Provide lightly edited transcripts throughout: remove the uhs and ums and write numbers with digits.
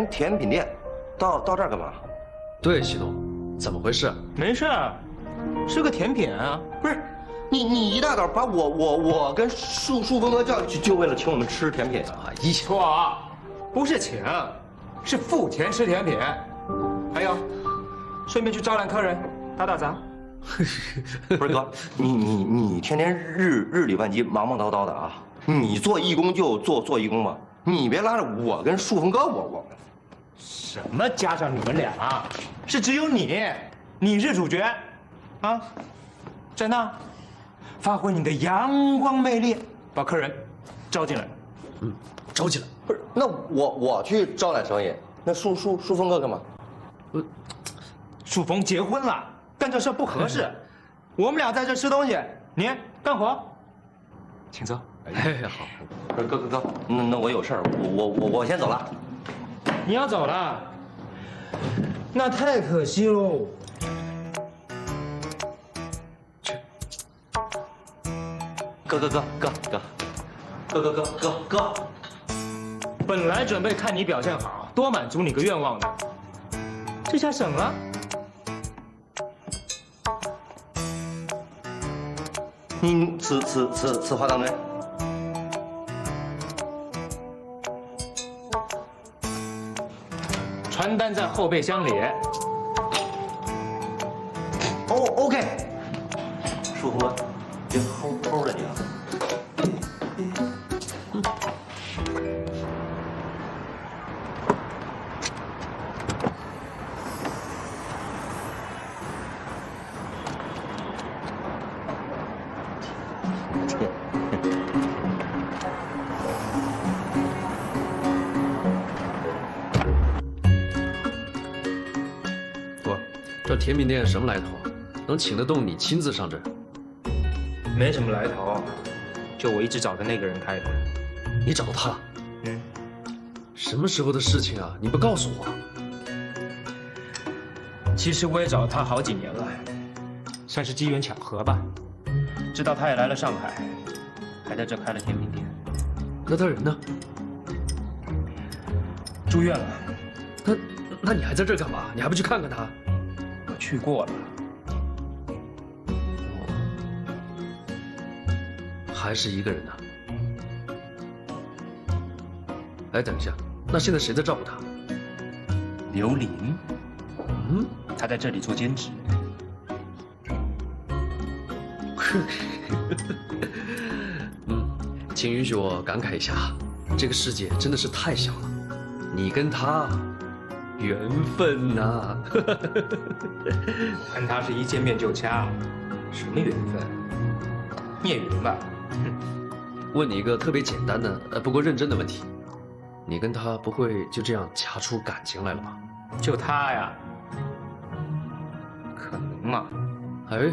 甜品店，到这儿干嘛？对，西东，怎么回事？没事儿，吃个甜品啊。不是，你一大早把我跟树峰哥叫去，就为了请我们吃甜品啊？错啊，不是请，是付钱吃甜品。还有，顺便去招揽客人，打杂。不是哥，你天天日理万机，忙忙叨叨的啊！你做义工就做义工吧，你别拉着我跟树峰哥我。什么加上你们俩啊？是只有你是主角，啊，在那，发挥你的阳光魅力，把客人招进来。招进来。不是，那我去招揽生意，那树峰哥干嘛？树峰结婚了，干这事不合适。我们俩在这吃东西，你干活，请坐。哎，好。不是哥，那我有事儿，我先走了。你要走了，那太可惜喽。哥，本来准备看你表现好，多满足你个愿望的，这下省了。此话当真？传单在后备箱里。OK。树峰哥，别齁着你啊。这甜品店什么来头啊？能请得动你亲自上阵？没什么来头，就我一直找的那个人开的。你找到他了？什么时候的事情啊？你不告诉我？其实我也找了他好几年了，算是机缘巧合吧。知道他也来了上海，还在这开了甜品店。那他人呢？住院了。那你还在这儿干嘛？你还不去看看他？我去过了。还是一个人呢？哎，等一下，那现在谁在照顾他？刘玲。他在这里做兼职。请允许我感慨一下，这个世界真的是太小了。你跟他，缘分呐！跟他是一见面就掐，什么缘分？孽缘吧。问你一个特别简单的，不过认真的问题，你跟他不会就这样掐出感情来了吧？就他呀？可能吗？哎，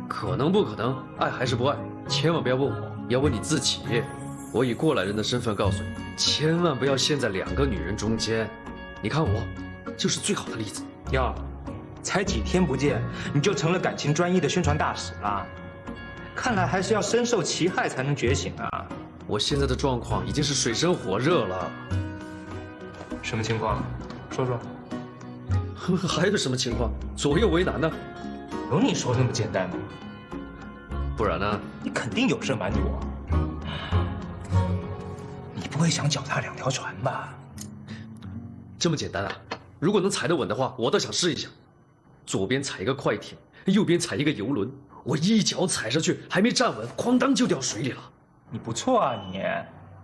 可能不可能？爱还是不爱？千万不要问我，要问你自己。我以过来人的身份告诉你，千万不要陷在两个女人中间。你看我，就是最好的例子。哟，才几天不见，你就成了感情专一的宣传大使了？看来还是要深受其害才能觉醒啊！我现在的状况已经是水深火热了。什么情况？说说。还有什么情况？左右为难呢？有你说那么简单吗？不然呢？你肯定有事瞒着我。你不会想脚踏两条船吧？这么简单啊？如果能踩得稳的话，我倒想试一下。左边踩一个快艇，右边踩一个游轮，我一脚踩上去，还没站稳，哐当就掉水里了。你不错啊，你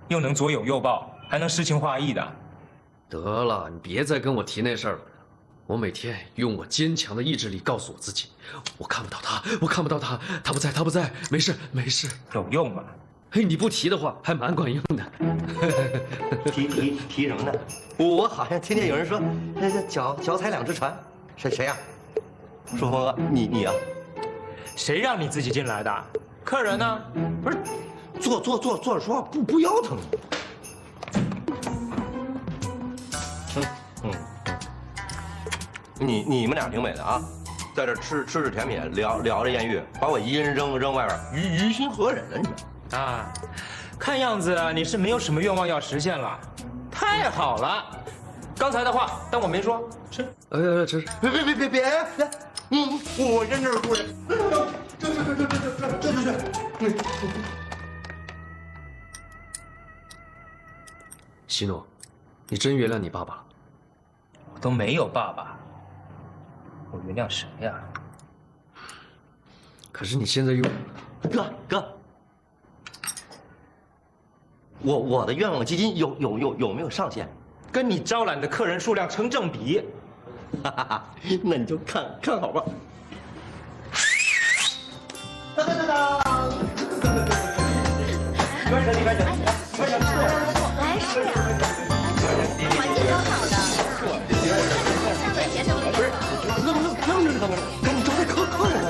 又能左拥右抱，还能诗情画意的。得了，你别再跟我提那事儿了。我每天用我坚强的意志力告诉我自己，我看不到他，我看不到他，他不在，他不在，没事没事。有用吗？嘿，你不提的话还蛮管用的。提什么呢？我好像听见有人说，这脚踩两只船，谁呀？树峰哥，你啊？谁让你自己进来的？客人呢？不是，坐着说话不腰疼。你们俩挺美的啊，在这吃着甜品，聊着艳遇，把我一人扔外边，于心何忍啊你？啊，看样子你是没有什么愿望要实现了。太好了，刚才的话当我没说，吃。吃。别！我认这是夫人。西诺，你真原谅你爸爸了？我都没有爸爸，我原谅谁呀？可是你现在又……哥，我的愿望基金有没有上限？跟你招揽的客人数量成正比。哈哈，那你就看好吧。当！里边请。来是啊，环境都好的。上位学生不是，愣着干嘛？赶紧招待客人啊！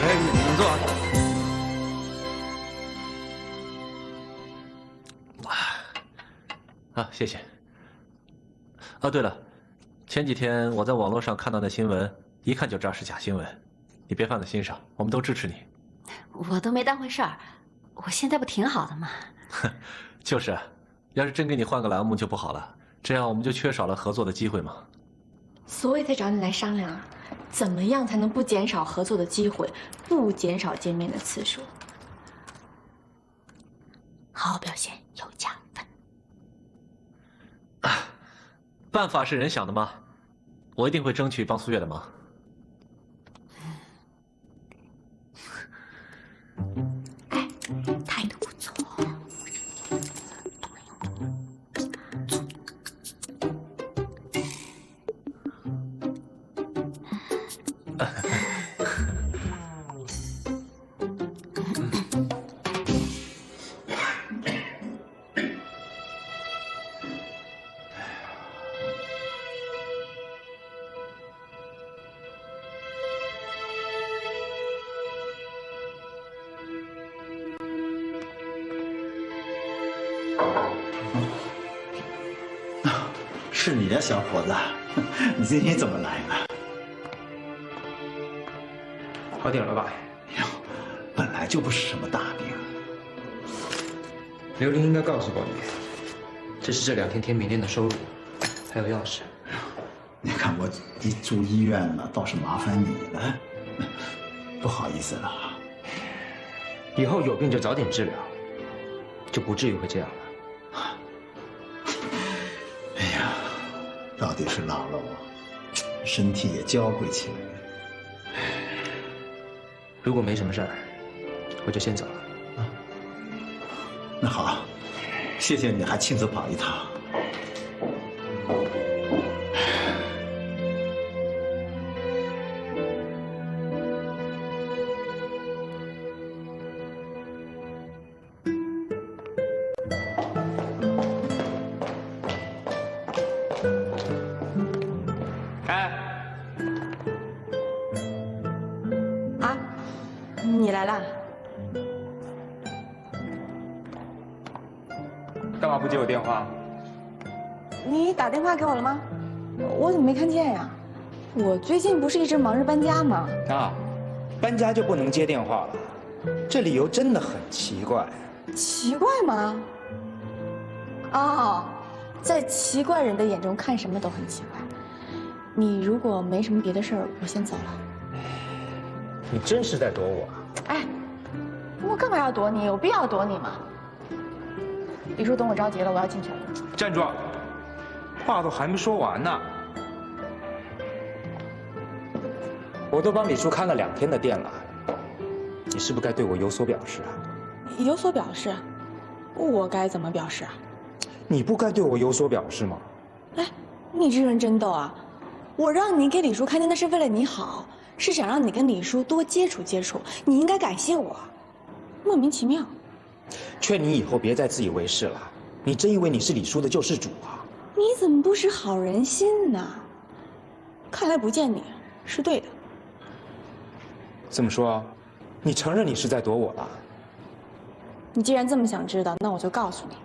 哎，你坐啊。啊，谢谢。啊，对了，前几天我在网络上看到那新闻，一看就知道是假新闻，你别放在心上，我们都支持你。我都没当回事儿，我现在不挺好的吗？就是，要是真给你换个栏目就不好了，这样我们就缺少了合作的机会嘛。所以才找你来商量啊，怎么样才能不减少合作的机会，不减少见面的次数？好好表现有加分。办法是人想的嘛，我一定会争取帮苏月的忙。哎，态度不错。是你呀，小伙子，你今天怎么来了？好点了吧？哟，本来就不是什么大病。刘玲应该告诉过你，这是这2天天明天的收入，还有钥匙。你看我一住医院了，倒是麻烦你了，不好意思了。以后有病就早点治疗，就不至于会这样了。哎呀，到底是老了我，身体也娇贵起来了。如果没什么事儿，我就先走了。那好，谢谢你还亲自跑一趟。你来啦？干嘛不接我电话？你打电话给我了吗？我怎么没看见呀？我最近不是一直忙着搬家吗？啊，搬家就不能接电话了？这理由真的很奇怪。奇怪吗？哦，在奇怪人的眼中看什么都很奇怪。你如果没什么别的事儿，我先走了。你真是在躲我啊？哎，我干嘛要躲你？有必要躲你吗？李叔等我着急了，我要进去了。站住！话都还没说完呢。我都帮李叔看了2天的店了，你是不是该对我有所表示啊？有所表示？我该怎么表示啊？你不该对我有所表示吗？哎，你这人真逗啊！我让你给李叔看店，那是为了你好，是想让你跟李叔多接触接触，你应该感谢我。莫名其妙。劝你以后别再自以为是了，你真以为你是李叔的救世主啊？你怎么不识好人心呢？看来不见你是对的。这么说，你承认你是在躲我了？你既然这么想知道，那我就告诉你，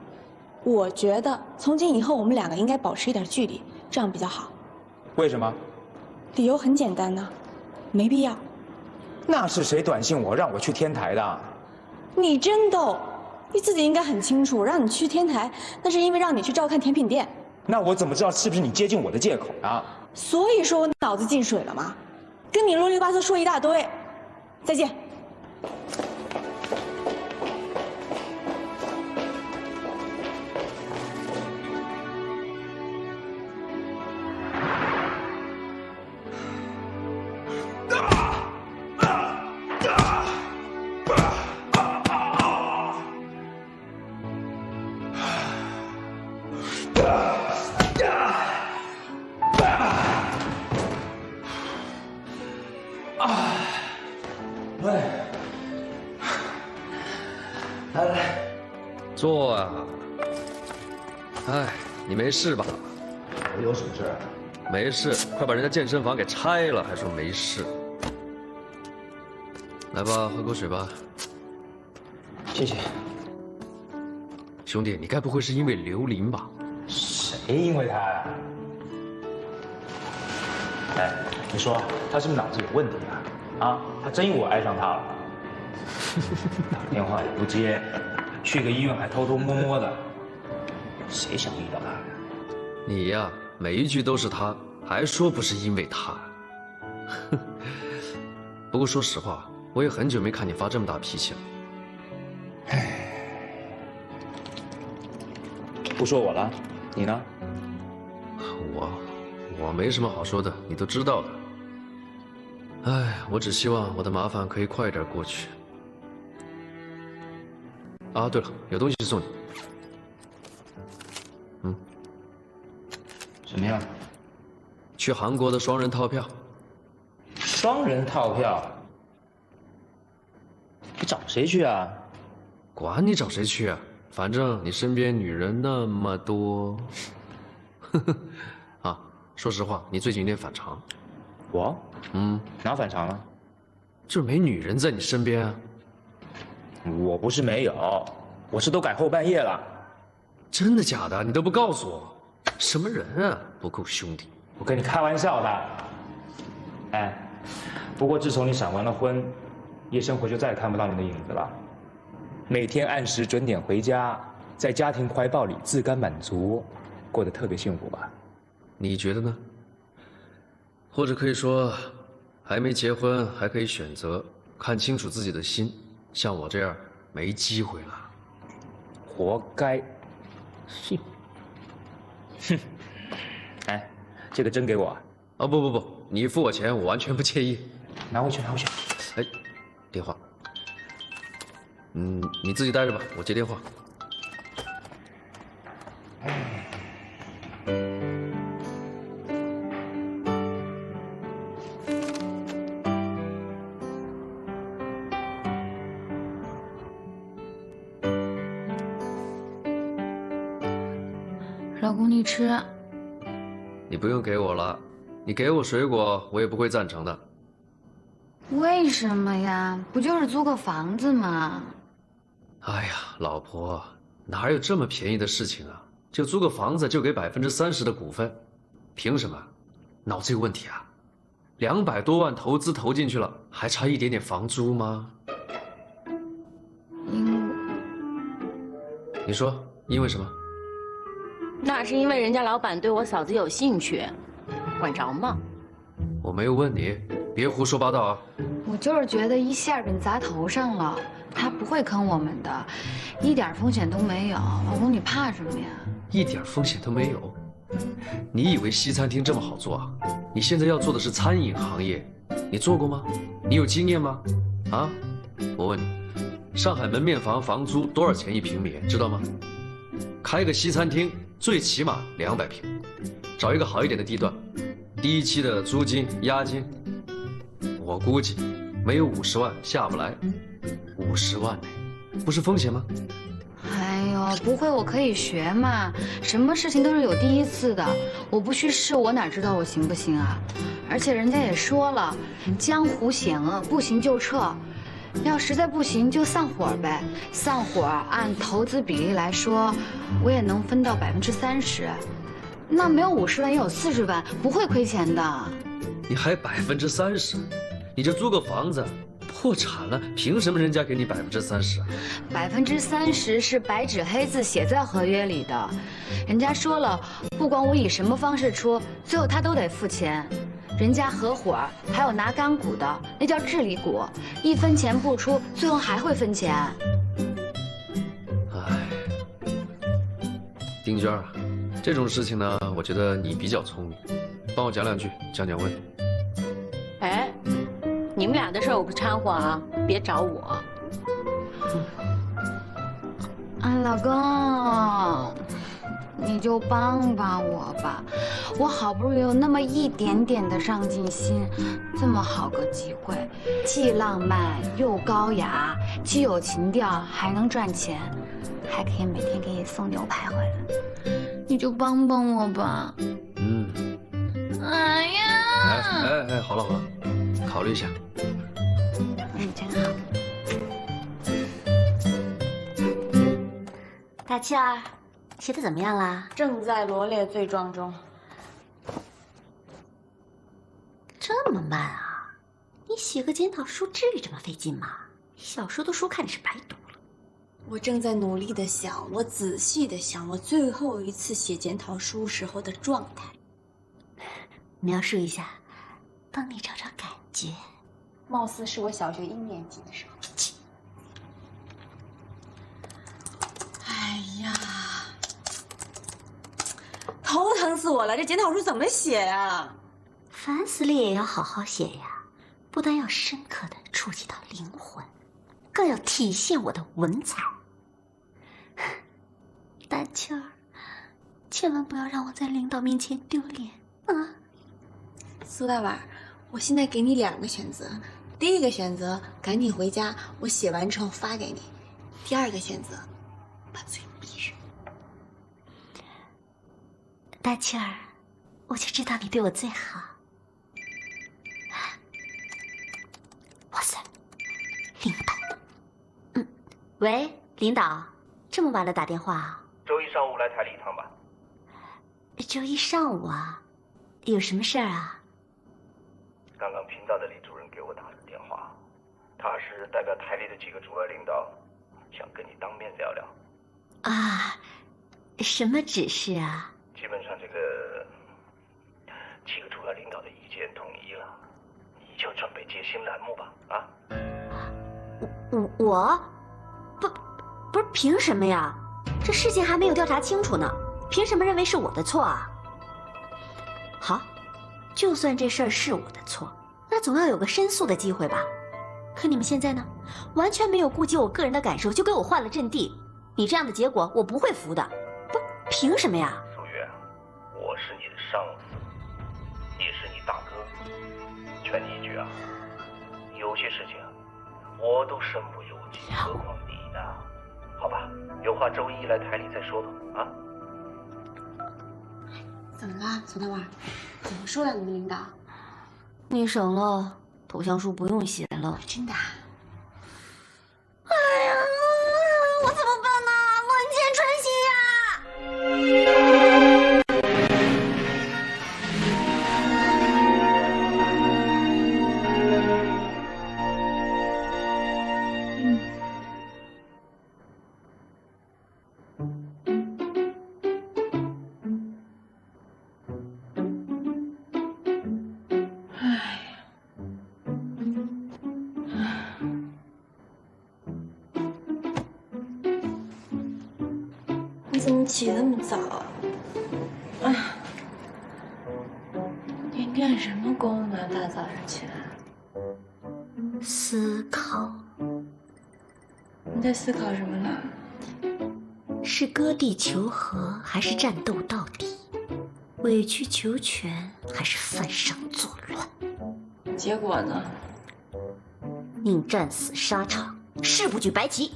我觉得从今以后我们2个应该保持一点距离，这样比较好。为什么？理由很简单呢，没必要。那是谁短信我让我去天台的？你真逗，你自己应该很清楚，让你去天台，那是因为让你去照看甜品店。那我怎么知道是不是你接近我的借口啊？所以说我脑子进水了吗？跟你啰里吧嗦说一大堆。再见。坐啊！哎，你没事吧？我有什么事？没事，快把人家健身房给拆了，还说没事。来吧，喝口水吧。谢谢。兄弟，你该不会是因为刘琳吧？谁因为他呀？哎，你说他是不是脑子有问题啊？啊，他真以为我爱上他了？打电话也不接，去个医院还偷偷摸摸的，谁想遇到他？你呀，每一句都是他，还说不是因为他。不过说实话，我也很久没看你发这么大脾气了。不说我了，你呢？我没什么好说的，你都知道的。哎，我只希望我的麻烦可以快点过去。啊，对了，有东西送你。什么呀？去韩国的双人套票。双人套票？你找谁去啊？管你找谁去啊，反正你身边女人那么多。啊，说实话，你最近有点反常。我？哪反常了？就是没女人在你身边啊。我不是没有，我是都改后半夜了。真的假的？你都不告诉我，什么人啊？不够兄弟！我跟你开玩笑的。哎，不过自从你闪完了婚，夜生活就再也看不到你的影子了。每天按时准点回家，在家庭怀抱里自甘满足，过得特别幸福吧？你觉得呢？或者可以说，还没结婚还可以选择，看清楚自己的心。像我这样没机会了，活该。哼，哼，哎，这个针给我。啊不，你付我钱，我完全不介意。拿回去，拿回去。哎，电话。你自己带着吧，我接电话。老公，你吃。你不用给我了，你给我水果，我也不会赞成的。为什么呀？不就是租个房子吗？哎呀，老婆，哪有这么便宜的事情啊？就租个房子就给30%的股份，凭什么？脑子有问题啊？200多万投资投进去了，还差一点点房租吗？你说因为什么？那是因为人家老板对我嫂子有兴趣，管着吗？我没有问你，别胡说八道啊！我就是觉得一下给你砸头上了，他不会坑我们的，一点风险都没有。老公，你怕什么呀？一点风险都没有？你以为西餐厅这么好做啊？你现在要做的是餐饮行业，你做过吗？你有经验吗？啊？我问你，上海门面房房租多少钱1平米，知道吗？开个西餐厅最起码200平，找一个好一点的地段，第一期的租金押金，我估计没有50万下不来。50万呢，不是风险吗？哎呦，不会我可以学嘛，什么事情都是有第一次的，我不去试，我哪知道我行不行啊？而且人家也说了，江湖险恶，不行就撤。要实在不行就散伙呗，散伙按投资比例来说，我也能分到30%，那没有50万也有40万，不会亏钱的。你还30%？你这租个房子，破产了，凭什么人家给你30%啊？30%是白纸黑字写在合约里的，人家说了，不管我以什么方式出，最后他都得付钱。人家合伙还有拿干股的，那叫治理股，1分钱不出，最后还会分钱。哎，丁娟啊，这种事情呢，我觉得你比较聪明，帮我讲两句，降降温。哎，你们俩的事儿我不掺和啊，别找我。老公，你就帮帮我吧，我好不容易有那么一点点的上进心，这么好个机会，既浪漫又高雅，既有情调还能赚钱，还可以每天给你送牛排回来，你就帮帮我吧。哎呀！哎，好了，考虑一下。真好。大气儿，写的怎么样啦？正在罗列罪状中。这么慢啊？你写个检讨书至于这么费劲吗？小时候的书看着是白读了。我正在努力的想，我仔细的想，我最后一次写检讨书时候的状态。描述一下，帮你找找感觉。貌似是我小学1年级的时候。哎呀，头疼死我了！这检讨书怎么写啊？烦死了也要好好写呀，不但要深刻的触及到灵魂，更要体现我的文采。大气儿，千万不要让我在领导面前丢脸啊！苏大碗，我现在给你2个选择。第一个选择，赶紧回家，我写完之后发给你；第二个选择，把嘴闭上。大气儿，我就知道你对我最好。哇塞，领导。喂，领导，这么晚了打电话？周一上午来台里一趟吧。周一上午啊？有什么事儿啊？刚刚频道的李主任给我打了个电话，他是代表台里的几个主要领导，想跟你当面聊聊。啊，什么指示啊？基本上这个几个主要领导的意见统一了，你就准备接新栏目吧。啊？我不是凭什么呀？这事情还没有调查清楚呢，凭什么认为是我的错啊？好，就算这事儿是我的错，那总要有个申诉的机会吧。可你们现在呢，完全没有顾及我个人的感受，就给我换了阵地。你这样的结果，我不会服的。不，凭什么呀？苏月，我是你的上司，也是你大哥，劝你一句啊，有些事情我都身不由己，何况你呢？好吧，有话周一来台里再说吧。啊？怎么了，苏大碗？怎么说了你们领导？你省了，投降书不用写了。真的啊？哎呀，我怎么办呢？万箭穿心呀！你怎么起那么早？哎呀，你练什么功呢？大早上起来？思考。你在思考什么呢？是割地求和，还是战斗到底？委曲求全，还是犯上作乱？结果呢？宁战死沙场，誓不举白旗。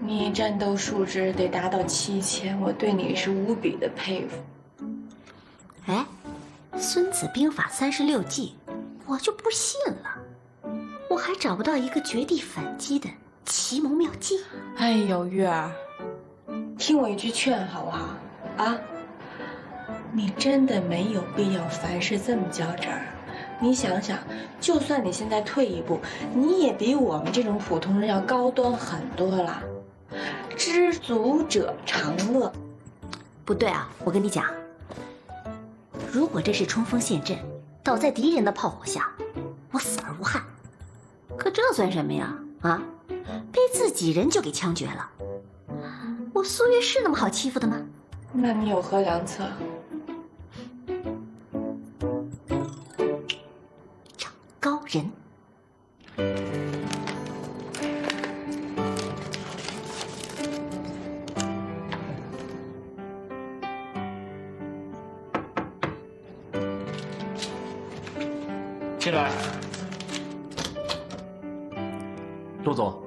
你战斗数值得达到7000，我对你是无比的佩服。哎，《孙子兵法》36计，我就不信了，我还找不到一个绝地反击的奇谋妙计。哎呦，月儿，听我一句劝好不好？啊，你真的没有必要凡事这么较真儿。你想想，就算你现在退一步，你也比我们这种普通人要高端很多了。知足者常乐。不对啊，我跟你讲，如果这是冲锋陷阵，倒在敌人的炮火下，我死而无憾。可这算什么呀？啊，被自己人就给枪决了。我苏月是那么好欺负的吗？那你有何良策？找高人。进来。陆总，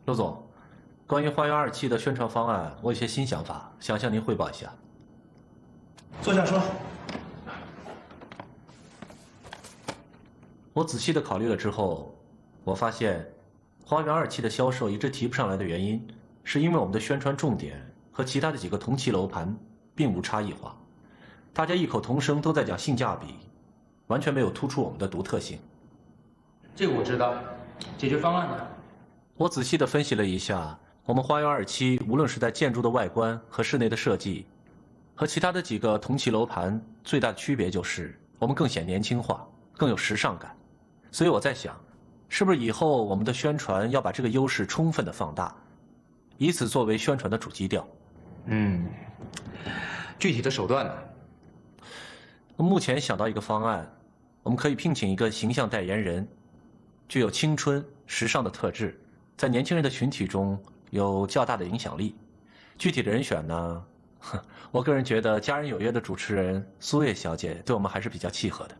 陆总，关于花园2期的宣传方案，我有些新想法，想向您汇报一下。坐下说。我仔细的考虑了之后，我发现，花园2期的销售一直提不上来的原因，是因为我们的宣传重点和其他的几个同期楼盘并无差异化，大家异口同声都在讲性价比，完全没有突出我们的独特性。这个我知道，解决方案呢？我仔细地分析了一下，我们花园2期无论是在建筑的外观和室内的设计，和其他的几个同期楼盘最大的区别就是，我们更显年轻化，更有时尚感。所以我在想，是不是以后我们的宣传要把这个优势充分地放大，以此作为宣传的主基调？具体的手段呢？目前想到一个方案，我们可以聘请一个形象代言人，具有青春、时尚的特质，在年轻人的群体中有较大的影响力。具体的人选呢，我个人觉得《家人有约》的主持人苏月小姐对我们还是比较契合的。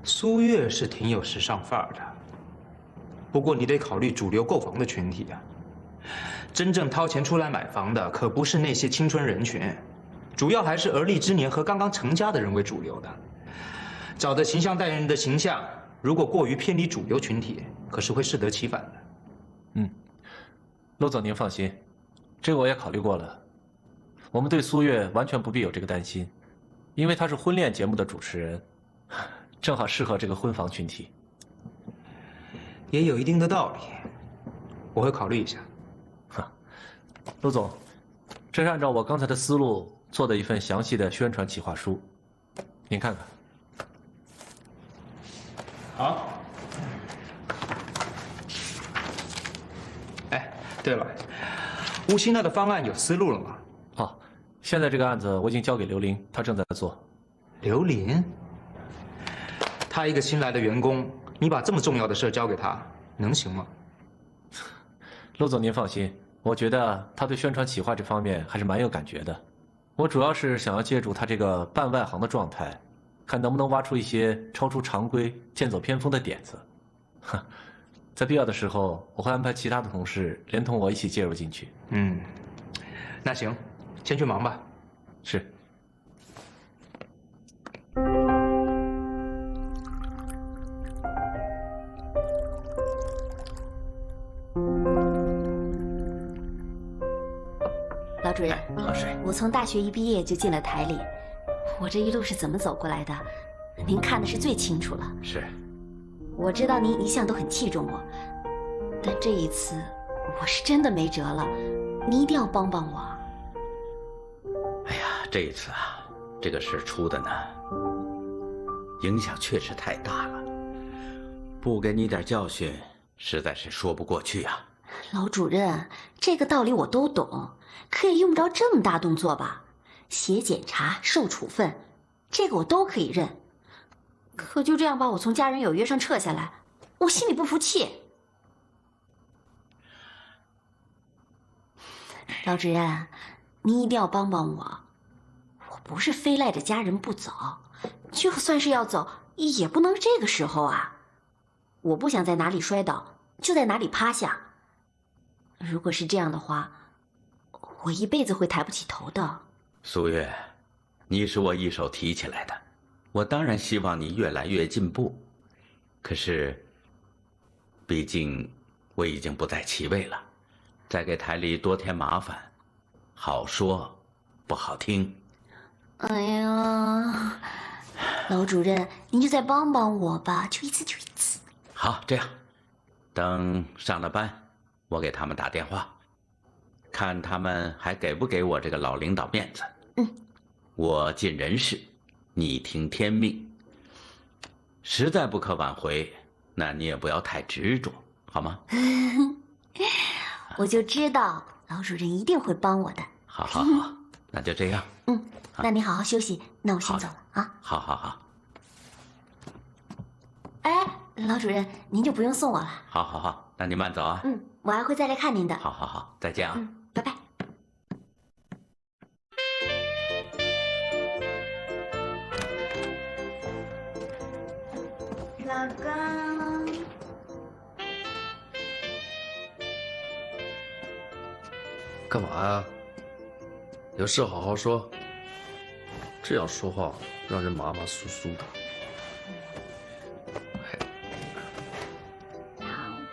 苏月是挺有时尚范儿的，不过你得考虑主流购房的群体啊。真正掏钱出来买房的可不是那些青春人群，主要还是而立之年和刚刚成家的人为主流的。找的形象代言人的形象，如果过于偏离主流群体，可是会适得其反的。陆总您放心，这个我也考虑过了。我们对苏月完全不必有这个担心，因为她是婚恋节目的主持人，正好适合这个婚房群体。也有一定的道理，我会考虑一下。陆总，这是按照我刚才的思路做的一份详细的宣传企划书，您看看。好。哎，对了，吴昕那的方案有思路了吗？哦，现在这个案子我已经交给刘玲，她正在做。刘玲？他一个新来的员工，你把这么重要的事交给他，能行吗？陆总您放心，我觉得他对宣传企划这方面还是蛮有感觉的。我主要是想要借助他这个半外行的状态，看能不能挖出一些超出常规、剑走偏锋的点子。在必要的时候，我会安排其他的同事连同我一起介入进去。那行，先去忙吧。是。老主任，喝水。我从大学一毕业就进了台里，我这一路是怎么走过来的，您看的是最清楚了。是。我知道您一向都很器重我，但这一次我是真的没辙了，您一定要帮帮我。哎呀，这一次啊，这个事出的呢，影响确实太大了，不给你点教训，实在是说不过去啊。老主任，这个道理我都懂，可也用不着这么大动作吧？写检查、受处分，这个我都可以认。可就这样把我从《家人有约》上撤下来，我心里不服气。老主任，您一定要帮帮我，我不是非赖着家人不走，就算是要走，也不能这个时候啊！我不想在哪里摔倒，就在哪里趴下。如果是这样的话，我一辈子会抬不起头的。苏月，你是我一手提起来的，我当然希望你越来越进步。可是，毕竟我已经不在其位了，再给台里多添麻烦，好说不好听。哎呀，老主任，您就再帮帮我吧，就一次就一次。好，这样，等上了班，我给他们打电话，看他们还给不给我这个老领导面子。我尽人事，你听天命。实在不可挽回，那你也不要太执着，好吗？我就知道老主任一定会帮我的。好，那就这样。那你好好休息，那我先走了啊。好。哎，老主任，您就不用送我了。好，那你慢走啊。我还会再来看您的。好，再见啊。拜拜。老公，干嘛呀？有事好好说，这样说话让人麻麻酥酥的。老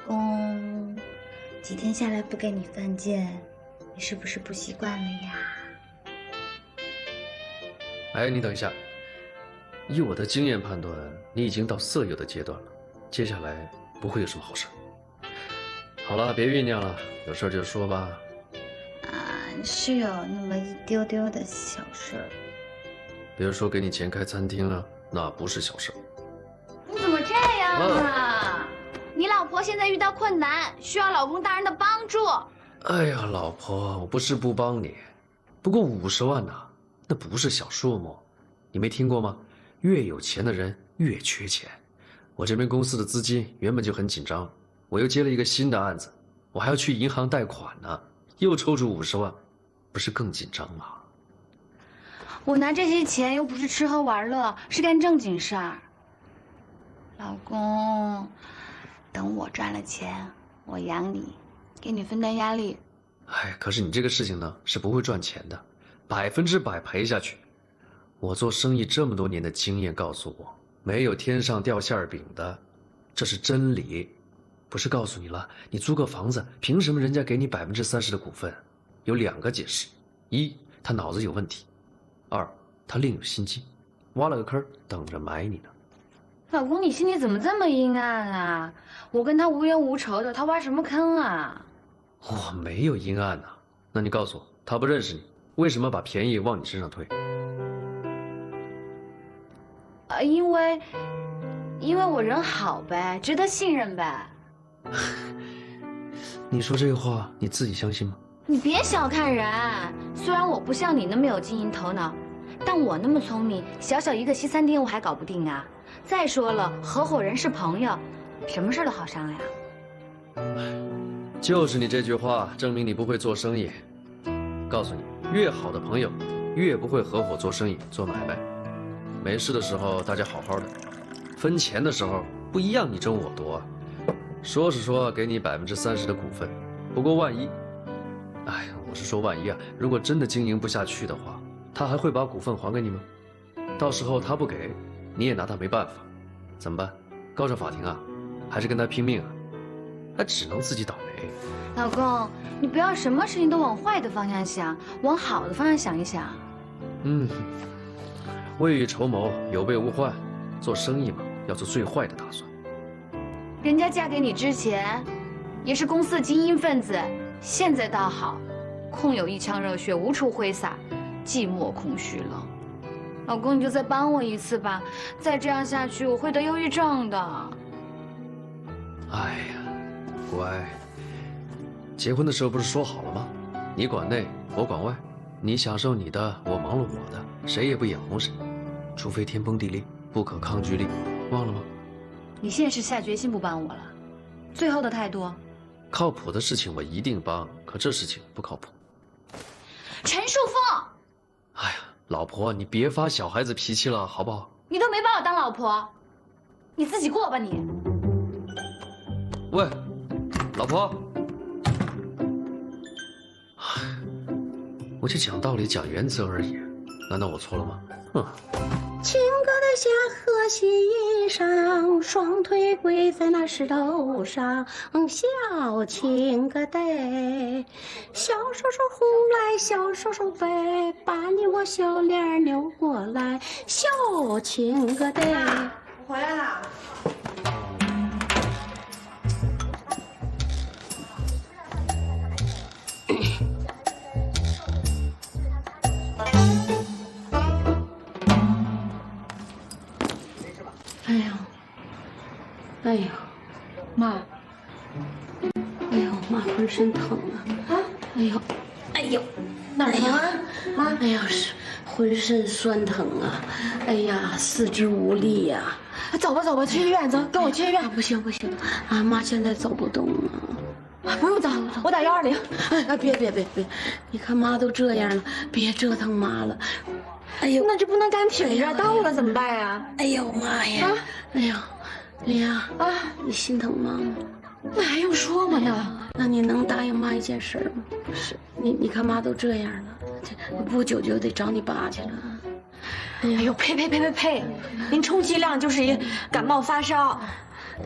公，几天下来不给你犯贱，你是不是不习惯了呀？哎，你等一下，以我的经验判断，你已经到色诱的阶段了，接下来不会有什么好事。好了，别酝酿了，有事就说吧。是有那么一丢丢的小事儿，比如说给你钱开餐厅了，那不是小事。你怎么这样啊？你老婆现在遇到困难，需要老公大人的帮助。哎呀，老婆，我不是不帮你，不过50万呐，那不是小数目，你没听过吗？越有钱的人越缺钱。我这边公司的资金原本就很紧张，我又接了一个新的案子，我还要去银行贷款呢，又抽出50万。不是更紧张吗？我拿这些钱又不是吃喝玩乐，是干正经事儿。老公，等我赚了钱，我养你，给你分担压力。哎，可是你这个事情呢，是不会赚钱的，100%赔下去。我做生意这么多年的经验告诉我，没有天上掉馅饼的，这是真理。不是告诉你了，你租个房子，凭什么人家给你30%的股份？有2个解释：一，他脑子有问题；二，他另有心机，挖了个坑等着埋你呢。老公，你心里怎么这么阴暗啊？我跟他无冤无仇的，他挖什么坑啊？我没有阴暗呐。那你告诉我，他不认识你，为什么把便宜往你身上推？因为我人好呗，值得信任呗。你说这个话，你自己相信吗？你别小看人，虽然我不像你那么有经营头脑，但我那么聪明，小小一个西餐厅我还搞不定啊。再说了，合伙人是朋友，什么事都好商量。就是你这句话证明你不会做生意。告诉你，越好的朋友，越不会合伙做生意、做买卖。没事的时候大家好好的，分钱的时候不一样，你争我夺。说是说给你30%的股份，不过万一，哎，我是说万一啊，如果真的经营不下去的话，他还会把股份还给你吗？到时候他不给，你也拿他没办法，怎么办？告上法庭啊？还是跟他拼命啊？那只能自己倒霉。老公，你不要什么事情都往坏的方向想，往好的方向想一想。未雨绸缪，有备无患。做生意嘛，要做最坏的打算。人家嫁给你之前，也是公司的精英分子，现在倒好，空有一腔热血，无处挥洒，寂寞空虚冷。老公，你就再帮我一次吧，再这样下去，我会得忧郁症的。哎呀，乖，结婚的时候不是说好了吗？你管内，我管外，你享受你的，我忙碌我的，谁也不眼红谁，除非天崩地裂，不可抗拒力，忘了吗？你现在是下决心不帮我了？最后的态度？靠谱的事情我一定帮，可这事情不靠谱。陈树峰，哎呀，老婆，你别发小孩子脾气了，好不好？你都没把我当老婆，你自己过吧你。喂，老婆，我就讲道理、讲原则而已，难道我错了吗？情歌的小河洗衣裳，双腿跪在那石头上，小情个得，小手手红来，小手手白，把你我小脸扭过来，小情个得。回来了。哎呦，妈！哎呦，妈浑身疼啊！哎呦，哎呦，哪儿疼啊？妈！哎呀，是浑身酸疼啊！哎呀，四肢无力呀！走吧走吧，去医院，走，跟我去医院。不行不行，啊，妈现在走不动了。不用走，我打120。哎，别！你看妈都这样了，别折腾妈了。哎呦，那这不能干挺着，耽误了怎么办呀？哎呦妈呀！哎呦，丽亚啊，你心疼妈吗？那还用说吗呢？那你能答应妈一件事吗？是，你看妈都这样了，不久就得找你爸去了。哎呦，呸！您充其量就是一感冒发烧，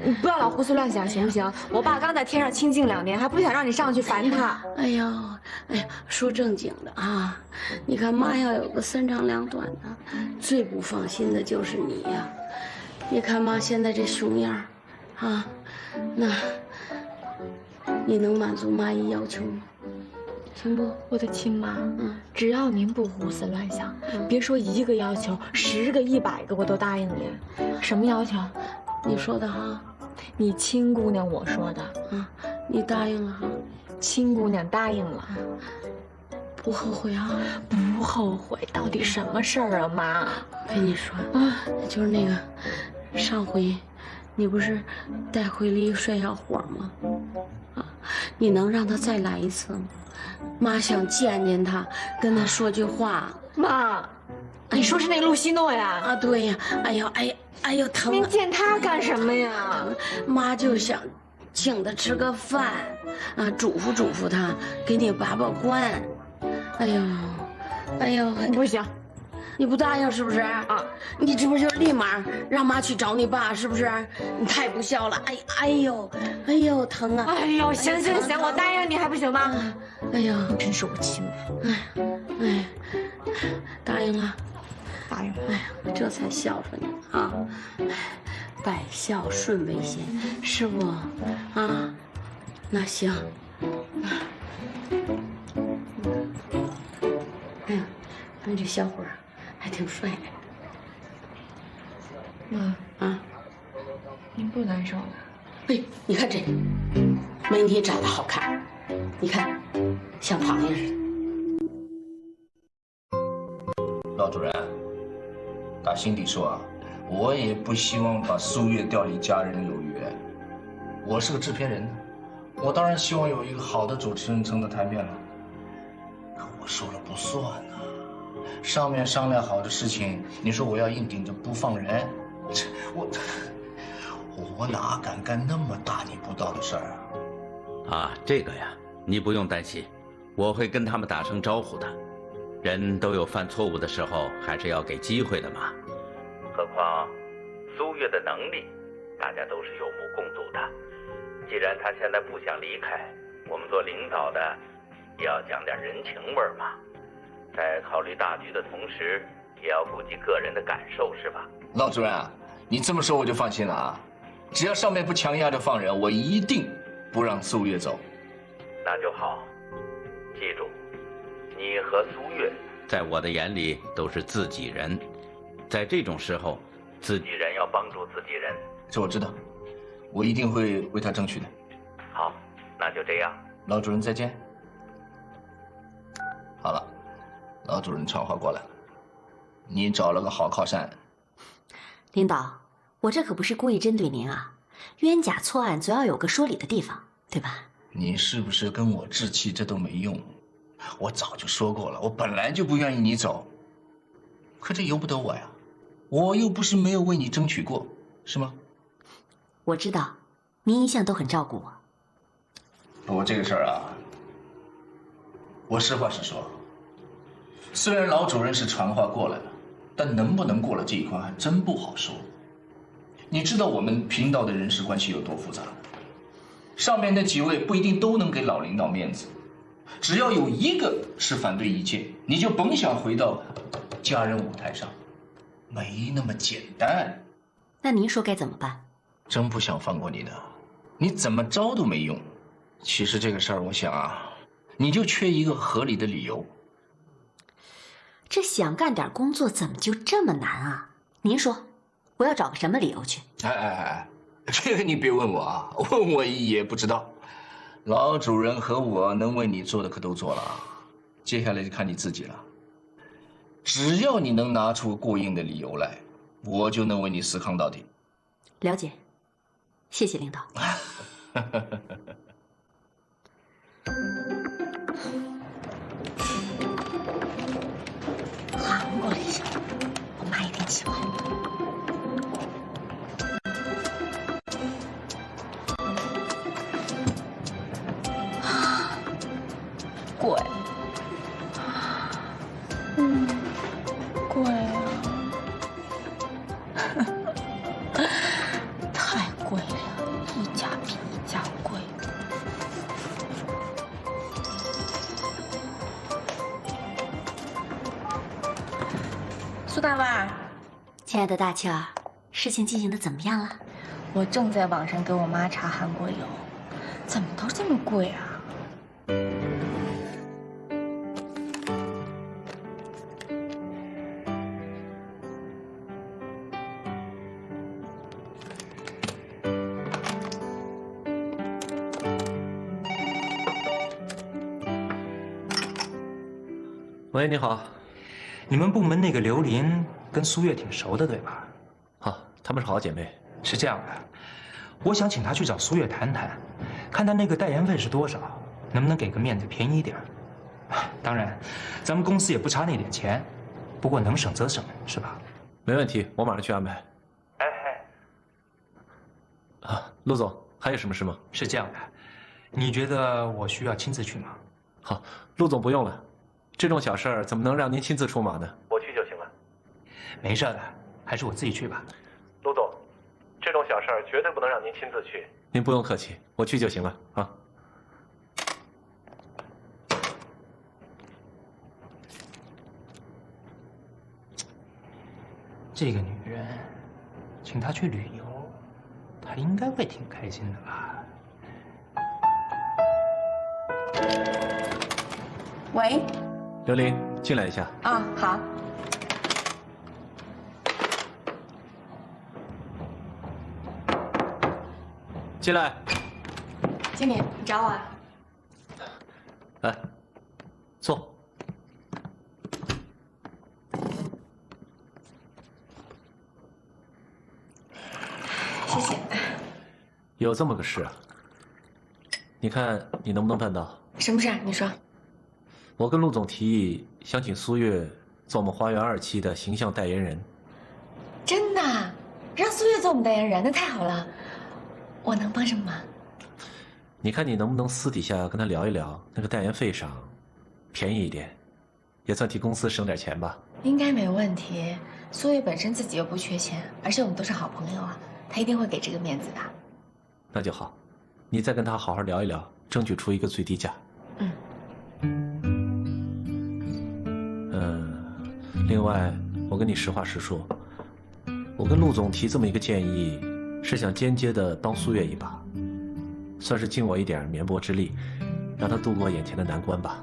你不要老胡思乱想，行不行？我爸刚在天上清静2年，还不想让你上去烦他。哎呀，说正经的啊，你看妈要有个3长2短的，最不放心的就是你呀。你看妈现在这熊样，啊，那你能满足妈一要求吗？行不？我的亲妈，只要您不胡思乱想，别说1个要求，10个、100个我都答应您。什么要求？你说的哈，你亲姑娘我说的，你答应了哈，亲姑娘答应了，不后悔啊？不后悔。到底什么事儿啊，妈？我跟你说就是那个上回，你不是带回了一个帅小伙吗？你能让他再来一次吗？妈想见见他，跟他说句话。妈，你说是那个露西诺呀？啊，对呀。哎呦，疼！您见他干什么呀？妈就想请他吃个饭，嘱咐他，给你把关。哎呦，不行。你不答应是不是？你这不就立马让妈去找你爸是不是？你太不孝了！哎呦，疼啊！哎呦，行，我答应你还不行吗？哎呦，你真是我亲妈！哎，答应了，答应了。哎呀，这才孝顺你啊！百孝顺为先，是不？那行。哎呀，看这小伙儿还挺帅的。妈，您不难受吧？哎，你看这美女长得好看，你看像螃蟹似的。老主任，打心底说我也不希望把苏月调离家人有余。我是个制片人，我当然希望有一个好的主持人撑着台面了。可我说了不算上面商量好的事情，你说我要硬顶着不放人，我哪敢干那么大逆不道的事儿这个呀，你不用担心，我会跟他们打声招呼的。人都有犯错误的时候，还是要给机会的嘛。何况苏月的能力，大家都是有目共睹的。既然他现在不想离开，我们做领导的也要讲点人情味嘛。在考虑大局的同时，也要顾及个人的感受，是吧？老主任你这么说我就放心了只要上面不强压着放人，我一定不让苏月走。那就好，记住，你和苏月在我的眼里都是自己人，在这种时候，自己人要帮助自己人。这我知道，我一定会为他争取的。好，那就这样。老主任再见。好了，老主任传话过来了，你找了个好靠山。领导，我这可不是故意针对您啊，冤假错案总要有个说理的地方，对吧？你是不是跟我置气？这都没用。我早就说过了，我本来就不愿意你走，可这由不得我呀，我又不是没有为你争取过，是吗？我知道，您一向都很照顾我。不过这个事儿我实话实说，虽然老主任是传话过来了，但能不能过了这一关还真不好说。你知道我们频道的人事关系有多复杂？上面那几位不一定都能给老领导面子，只要有一个是反对一切，你就甭想回到家人舞台上，没那么简单。那您说该怎么办？真不想放过你的，你怎么着都没用。其实这个事儿，我想啊，你就缺一个合理的理由。这想干点工作怎么就这么难啊？您说，我要找个什么理由去？哎，这个你别问我啊，问我也不知道。老主人和我能为你做的可都做了，接下来就看你自己了。只要你能拿出过硬的理由来，我就能为你死扛到底。了解，谢谢领导。韩国理想，我妈一定喜欢。贵，贵啊，太贵了，一家比一家贵。苏大腕，亲爱的大庆儿，事情进行的怎么样了？我正在网上给我妈查韩国游，怎么都这么贵啊？喂，你好。你们部门那个刘琳跟苏月挺熟的，对吧？好，她们是好姐妹。是这样的，我想请她去找苏月谈谈，看她那个代言费是多少，能不能给个面子，便宜一点。当然，咱们公司也不差那点钱，不过能省则省，是吧？没问题，我马上去安排。啊，陆总，还有什么事吗？是这样的，你觉得我需要亲自去吗？好，陆总不用了。这种小事儿怎么能让您亲自出马呢？我去就行了。没事的，还是我自己去吧。陆总，这种小事儿绝对不能让您亲自去。您不用客气，我去就行了啊。这个女人，请她去旅游，她应该会挺开心的吧？喂。刘琳，进来一下。啊，好。进来。经理，你找我啊？来，坐。谢谢。有这么个事啊，你看你能不能办到？什么事？你说。我跟陆总提议，想请苏月做我们花园2期的形象代言人。真的？让苏月做我们代言人，那太好了。我能帮什么忙？你看你能不能私底下跟他聊一聊，那个代言费上便宜一点，也算替公司省点钱吧。应该没问题。苏月本身自己又不缺钱，而且我们都是好朋友啊，她一定会给这个面子的。那就好，你再跟他好好聊一聊，争取出一个最低价。另外，我跟你实话实说，我跟陆总提这么一个建议，是想间接的帮苏月一把，算是尽我一点绵薄之力，让她度过眼前的难关吧。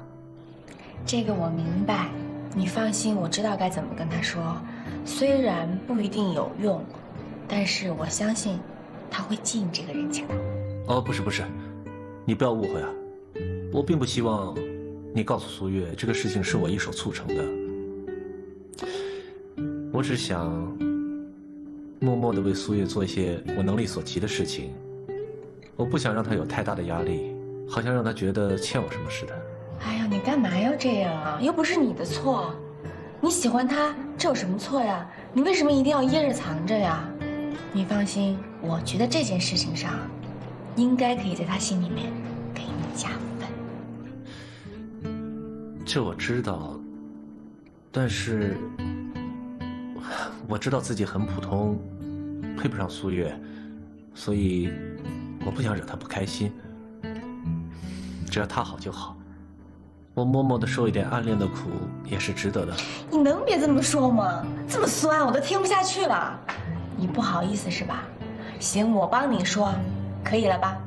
这个我明白，你放心，我知道该怎么跟她说。虽然不一定有用，但是我相信她会记你这个人情的。哦，不是，你不要误会啊，我并不希望你告诉苏月这个事情是我一手促成的。我只想默默地为苏月做一些我能力所及的事情，我不想让她有太大的压力，好像让她觉得欠我什么似的。哎呀，你干嘛要这样啊？又不是你的错，你喜欢他，这有什么错呀？你为什么一定要掖着藏着呀？你放心，我觉得这件事情上，应该可以在他心里面给你加分。这我知道，但是我知道自己很普通，配不上苏月，所以我不想惹她不开心。只要她好就好，我默默的受一点暗恋的苦也是值得的。你能别这么说吗？这么酸我都听不下去了。你不好意思是吧？行，我帮你说，可以了吧？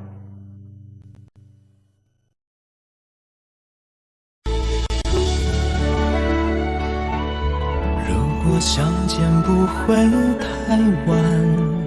如果相见不会太晚。